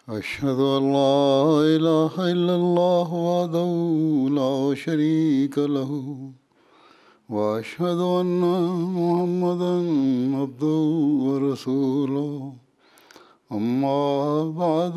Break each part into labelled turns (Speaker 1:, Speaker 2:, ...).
Speaker 1: أشهد أن لا إله إلا الله وحده لا شريك له وأشهد أن محمدا عبده ورسوله أما بعد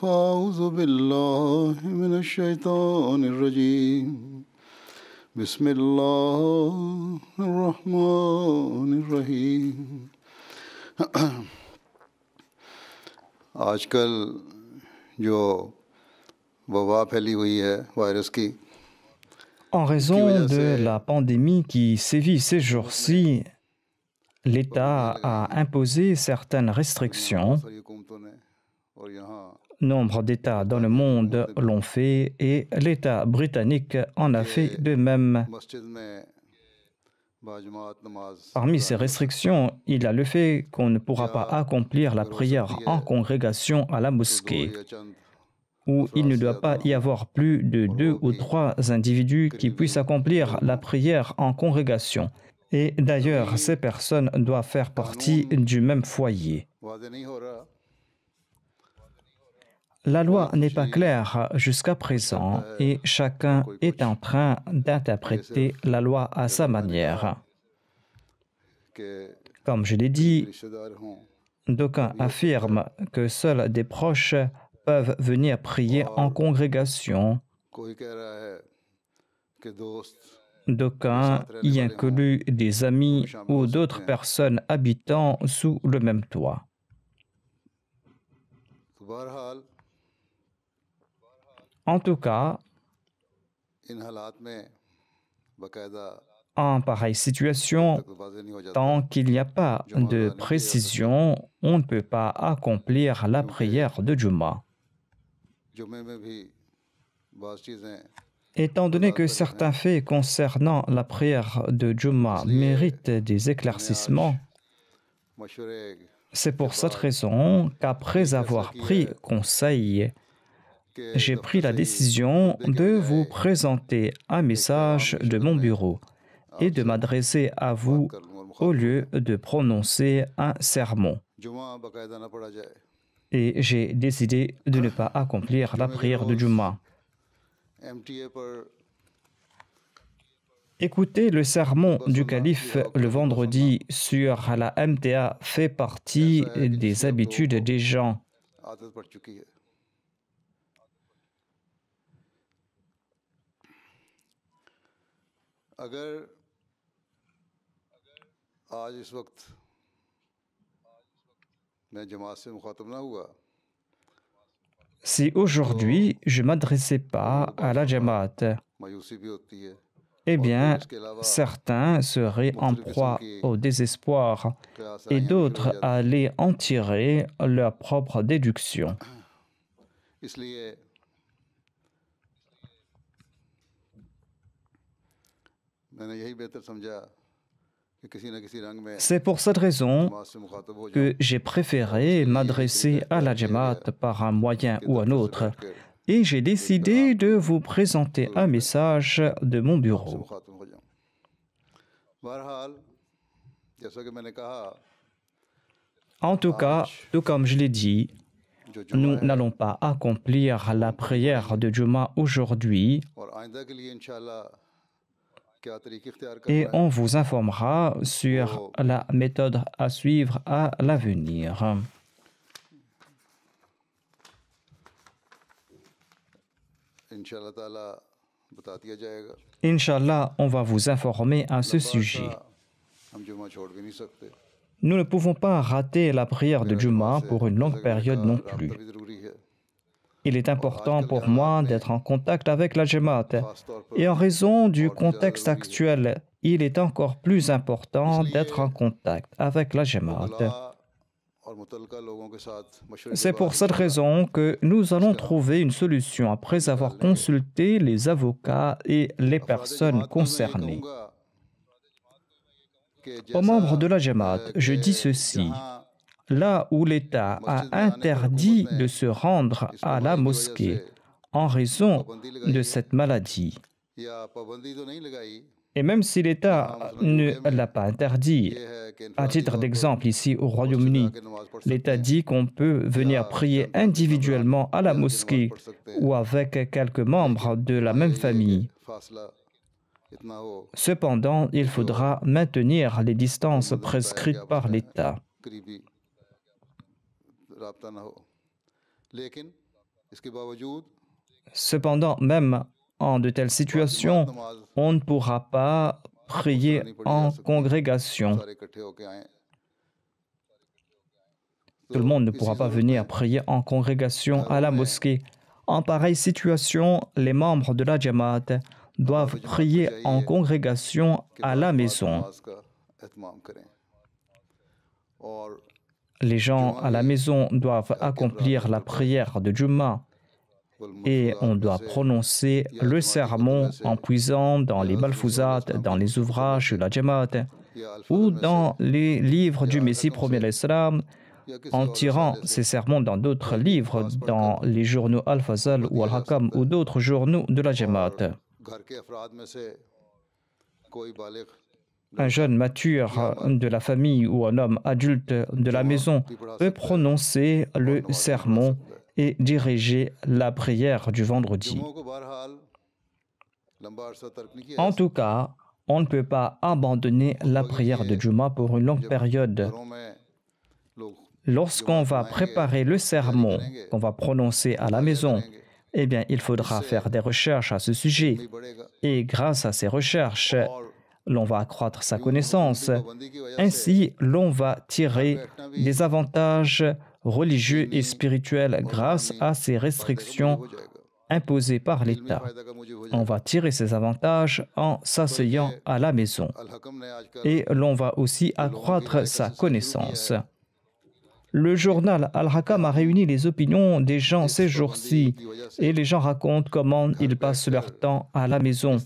Speaker 1: فأعوذ بالله من الشيطان الرجيم بسم الله الرحمن الرحيم आजकल जो वबा फैली हुई है वायरस की
Speaker 2: En raison de la pandémie qui sévit ces jours-ci, l'État a imposé certaines restrictions. Nombre d'États dans le monde l'ont fait et l'État britannique en a fait de même. Parmi ces restrictions, il y a le fait qu'on ne pourra pas accomplir la prière en congrégation à la mosquée, où il ne doit pas y avoir plus de 2 ou 3 individus qui puissent accomplir la prière en congrégation. Et d'ailleurs, ces personnes doivent faire partie du même foyer. La loi n'est pas claire jusqu'à présent et chacun est en train d'interpréter la loi à sa manière. Comme je l'ai dit, d'aucuns affirment que seuls des proches peuvent venir prier en congrégation. D'aucuns y incluent des amis ou d'autres personnes habitant sous le même toit. En tout cas, en pareille situation, tant qu'il n'y a pas de précision, on ne peut pas accomplir la prière de Juma. Étant donné que certains faits concernant la prière de Juma méritent des éclaircissements, c'est pour cette raison qu'après avoir pris conseil, j'ai pris la décision de vous présenter un message de mon bureau et de m'adresser à vous au lieu de prononcer un sermon. Et j'ai décidé de ne pas accomplir la prière de Juma. Écouter le sermon du calife le vendredi sur la MTA fait partie des habitudes des gens. Si aujourd'hui je ne m'adressais pas à la Jamaat, eh bien, certains seraient en proie au désespoir et d'autres allaient en tirer leur propre déduction. C'est pour cette raison que j'ai préféré m'adresser à la Jamaat par un moyen ou un autre et j'ai décidé de vous présenter un message de mon bureau. En tout cas, tout comme je l'ai dit, nous n'allons pas accomplir la prière de Juma aujourd'hui et on vous informera sur la méthode à suivre à l'avenir. Inch'Allah, on va vous informer à ce sujet. Nous ne pouvons pas rater la prière de Juma pour une longue période non plus. Il est important pour moi d'être en contact avec la Jamaat. Et en raison du contexte actuel, il est encore plus important d'être en contact avec la Jamaat. C'est pour cette raison que nous allons trouver une solution après avoir consulté les avocats et les personnes concernées. Aux membres de la Jamaat, je dis ceci. Là où l'État a interdit de se rendre à la mosquée en raison de cette maladie, Et même si l'État ne l'a pas interdit, à titre d'exemple, ici au Royaume-Uni, l'État dit qu'on peut venir prier individuellement à la mosquée ou avec quelques membres de la même famille. Cependant, il faudra maintenir les distances prescrites par l'État. Cependant, même en de telles situations, on ne pourra pas prier en congrégation. Tout le monde ne pourra pas venir prier en congrégation à la mosquée. En pareille situation, les membres de la Jamaat doivent prier en congrégation à la maison. Les gens à la maison doivent accomplir la prière de Jumma et on doit prononcer le sermon en puisant dans les balfouzat, dans les ouvrages de la Jamaat ou dans les livres du Messie premier l'Islam, en tirant ces sermons dans d'autres livres, dans les journaux Al-Fazal ou Al-Hakam ou d'autres journaux de la Jamaat. Un jeune mature de la famille ou un homme adulte de la maison peut prononcer le sermon et diriger la prière du vendredi. En tout cas, on ne peut pas abandonner la prière de Juma pour une longue période. Lorsqu'on va préparer le sermon qu'on va prononcer à la maison, eh bien, il faudra faire des recherches à ce sujet. Et grâce à ces recherches, l'on va accroître sa connaissance. Ainsi, l'on va tirer des avantages religieux et spirituels grâce à ces restrictions imposées par l'État. On va tirer ces avantages en s'asseyant à la maison. Et l'on va aussi accroître sa connaissance. Le journal Al-Hakam a réuni les opinions des gens ces jours-ci et les gens racontent comment ils passent leur temps à la maison.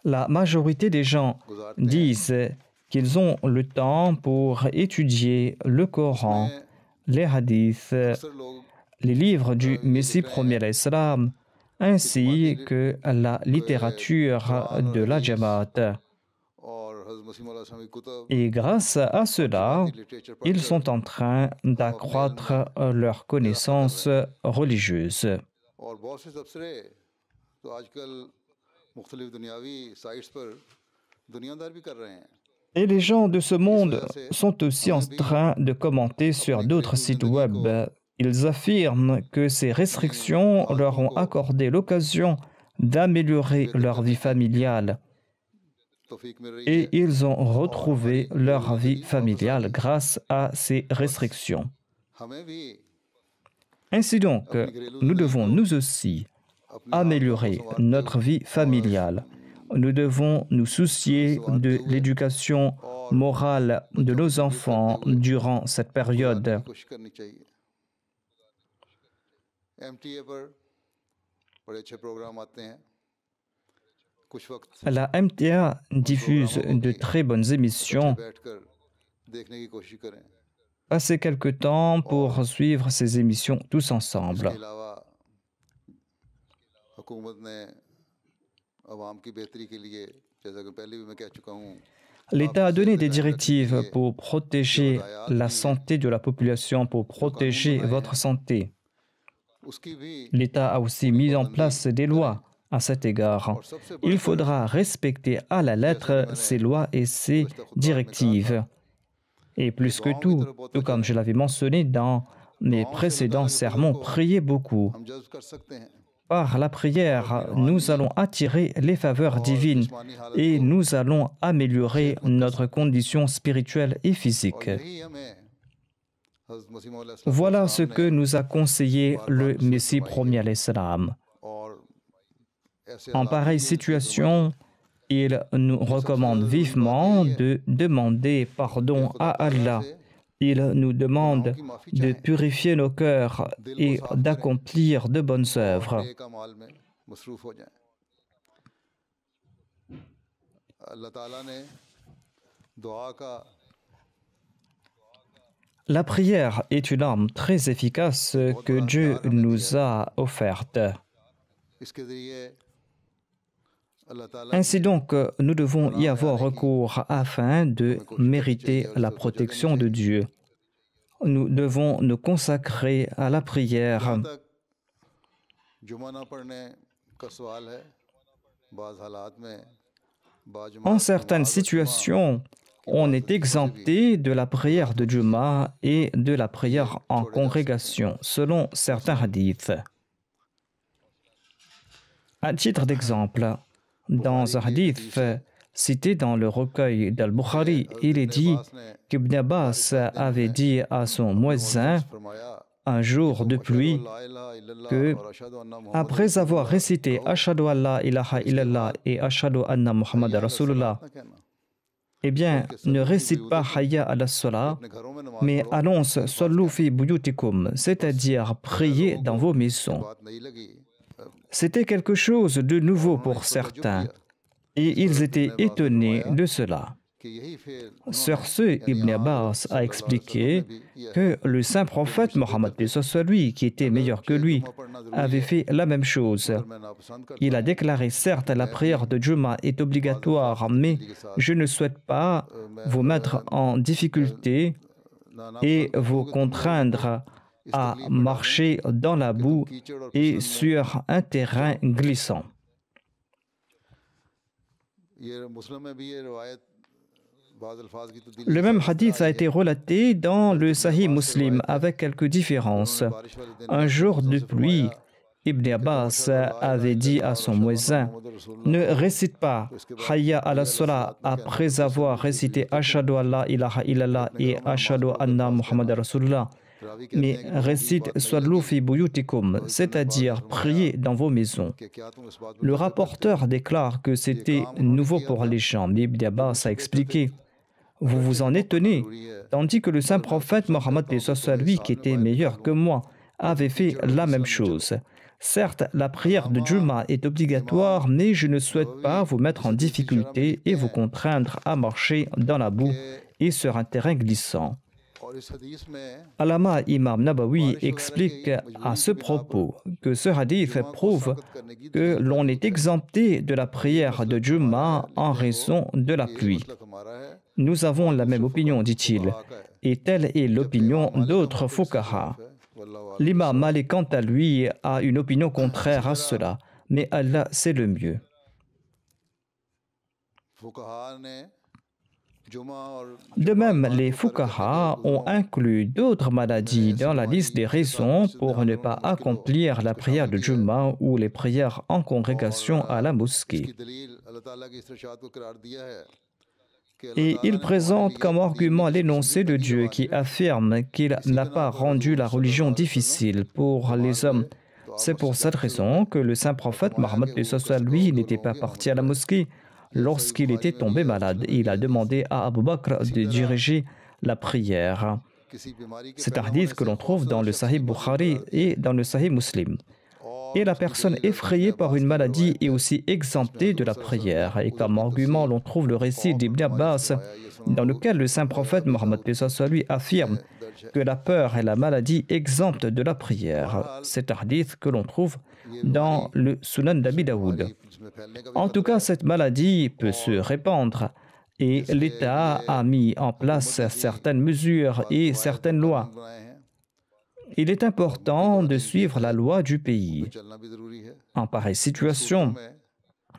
Speaker 2: La majorité des gens disent qu'ils ont le temps pour étudier le Coran, les hadiths, les livres du Messie premier l'Islam, ainsi que la littérature de la Jamaat. Et grâce à cela, ils sont en train d'accroître leurs connaissances religieuses. Et les gens de ce monde sont aussi en train de commenter sur d'autres sites web. Ils affirment que ces restrictions leur ont accordé l'occasion d'améliorer leur vie familiale. Et ils ont retrouvé leur vie familiale grâce à ces restrictions. Ainsi donc, nous devons nous aussi améliorer notre vie familiale. Nous devons nous soucier de l'éducation morale de nos enfants durant cette période. La MTA diffuse de très bonnes émissions. Passez quelque temps pour suivre ces émissions tous ensemble. L'État a donné des directives pour protéger la santé de la population, pour protéger votre santé. L'État a aussi mis en place des lois à cet égard. Il faudra respecter à la lettre ces lois et ces directives. Et plus que tout comme je l'avais mentionné dans mes précédents sermons, priez beaucoup. Par la prière, nous allons attirer les faveurs divines et nous allons améliorer notre condition spirituelle et physique. Voilà ce que nous a conseillé le Messie premier l'Islam. En pareille situation, il nous recommande vivement de demander pardon à Allah. Il nous demande de purifier nos cœurs et d'accomplir de bonnes œuvres. La prière est une arme très efficace que Dieu nous a offerte. Ainsi donc, nous devons y avoir recours afin de mériter la protection de Dieu. Nous devons nous consacrer à la prière. En certaines situations, on est exempté de la prière de Juma et de la prière en congrégation, selon certains hadiths. À titre d'exemple, dans un hadith cité dans le recueil d'Al-Bukhari, il est dit qu'Ibn Abbas avait dit à son muezzin un jour de pluie que, après avoir récité Ashhadu an la ilaha illallah et Ashhadu anna Muhammad Rasulullah, eh bien, ne récite pas Hayya ala Salah, mais annonce Sallu fi buyutikum, c'est-à-dire priez dans vos maisons. C'était quelque chose de nouveau pour certains, et ils étaient étonnés de cela. Sur ce, Ibn Abbas a expliqué que le saint prophète Mohammed, lui, qui était meilleur que lui, avait fait la même chose. Il a déclaré, certes, la prière de Juma est obligatoire, mais je ne souhaite pas vous mettre en difficulté et vous contraindre à marcher dans la boue et sur un terrain glissant. Le même hadith a été relaté dans le Sahih Muslim avec quelques différences. Un jour de pluie, Ibn Abbas avait dit à son muezzin, ne récite pas Hayya ala Salah après avoir récité Ashhadu an la ilaha illallah et Ashhadu anna Muhammad Rasulullah, mais récite Sallu fi buyutikum, c'est-à-dire priez dans vos maisons. Le rapporteur déclare que c'était nouveau pour les gens, mais Ibn Abbas a expliqué, vous vous en étonnez, tandis que le saint prophète Mohammed, lui, qui était meilleur que moi, avait fait la même chose. Certes, la prière de Juma est obligatoire, mais je ne souhaite pas vous mettre en difficulté et vous contraindre à marcher dans la boue et sur un terrain glissant. Allama Imam Nabawi explique à ce propos que ce hadith prouve que l'on est exempté de la prière de Juma en raison de la pluie. Nous avons la même opinion, dit-il, et telle est l'opinion d'autres fuqaha. L'imam Malik, quant à lui, a une opinion contraire à cela, mais Allah, c'est le mieux. De même, les fuqaha ont inclus d'autres maladies dans la liste des raisons pour ne pas accomplir la prière de Juma ou les prières en congrégation à la mosquée. Et il présente comme argument l'énoncé de Dieu qui affirme qu'il n'a pas rendu la religion difficile pour les hommes. C'est pour cette raison que le saint prophète Mohammed, lui, n'était pas parti à la mosquée. Lorsqu'il était tombé malade, il a demandé à Abu Bakr de diriger la prière. C'est un hadith que l'on trouve dans le Sahih Bukhari et dans le Sahih Muslim. Et la personne effrayée par une maladie est aussi exemptée de la prière. Et comme argument, l'on trouve le récit d'Ibn Abbas, dans lequel le saint prophète Mohammed lui affirme que la peur est la maladie exempte de la prière. C'est un hadith que l'on trouve dans le Sunan d'Abi Daoud. En tout cas, cette maladie peut se répandre et l'État a mis en place certaines mesures et certaines lois. Il est important de suivre la loi du pays. En pareille situation,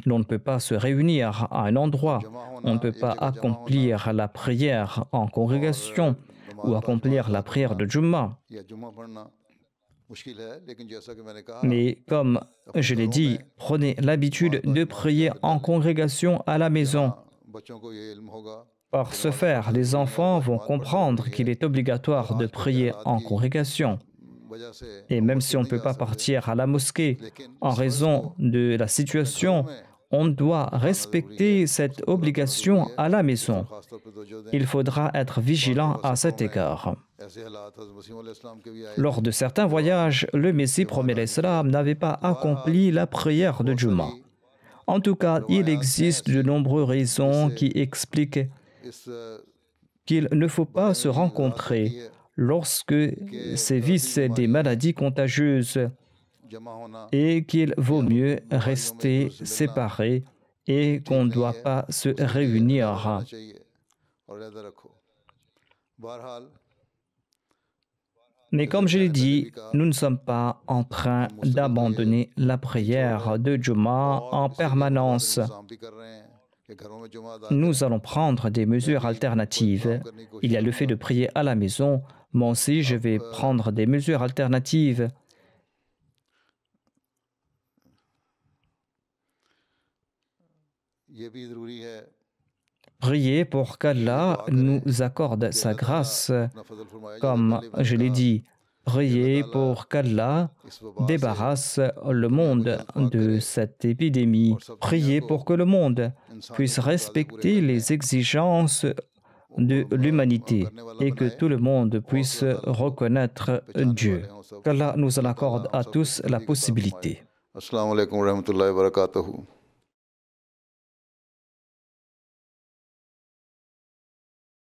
Speaker 2: l'on ne peut pas se réunir à un endroit, on ne peut pas accomplir la prière en congrégation ou accomplir la prière de Jumma. Mais comme je l'ai dit, prenez l'habitude de prier en congrégation à la maison. Par ce faire, les enfants vont comprendre qu'il est obligatoire de prier en congrégation. Et même si on ne peut pas partir à la mosquée en raison de la situation, on doit respecter cette obligation à la maison. Il faudra être vigilant à cet égard. Lors de certains voyages, le Messie promet l'Islam n'avait pas accompli la prière de Juma. En tout cas, il existe de nombreuses raisons qui expliquent qu'il ne faut pas se rencontrer lorsque sévissent des maladies contagieuses et qu'il vaut mieux rester séparés et qu'on ne doit pas se réunir. Mais comme je l'ai dit, nous ne sommes pas en train d'abandonner la prière de Juma en permanence. Nous allons prendre des mesures alternatives. Il y a le fait de prier à la maison. Moi aussi, je vais prendre des mesures alternatives. Prier pour qu'Allah nous accorde sa grâce. Comme je l'ai dit, prier pour qu'Allah débarrasse le monde de cette épidémie. Prier pour que le monde puisse respecter les exigences de l'humanité et que tout le monde puisse reconnaître Dieu. Qu'Allah nous en accorde à tous la possibilité.
Speaker 1: Assalamu alaikum wa rahmatullahi wa barakatuhu.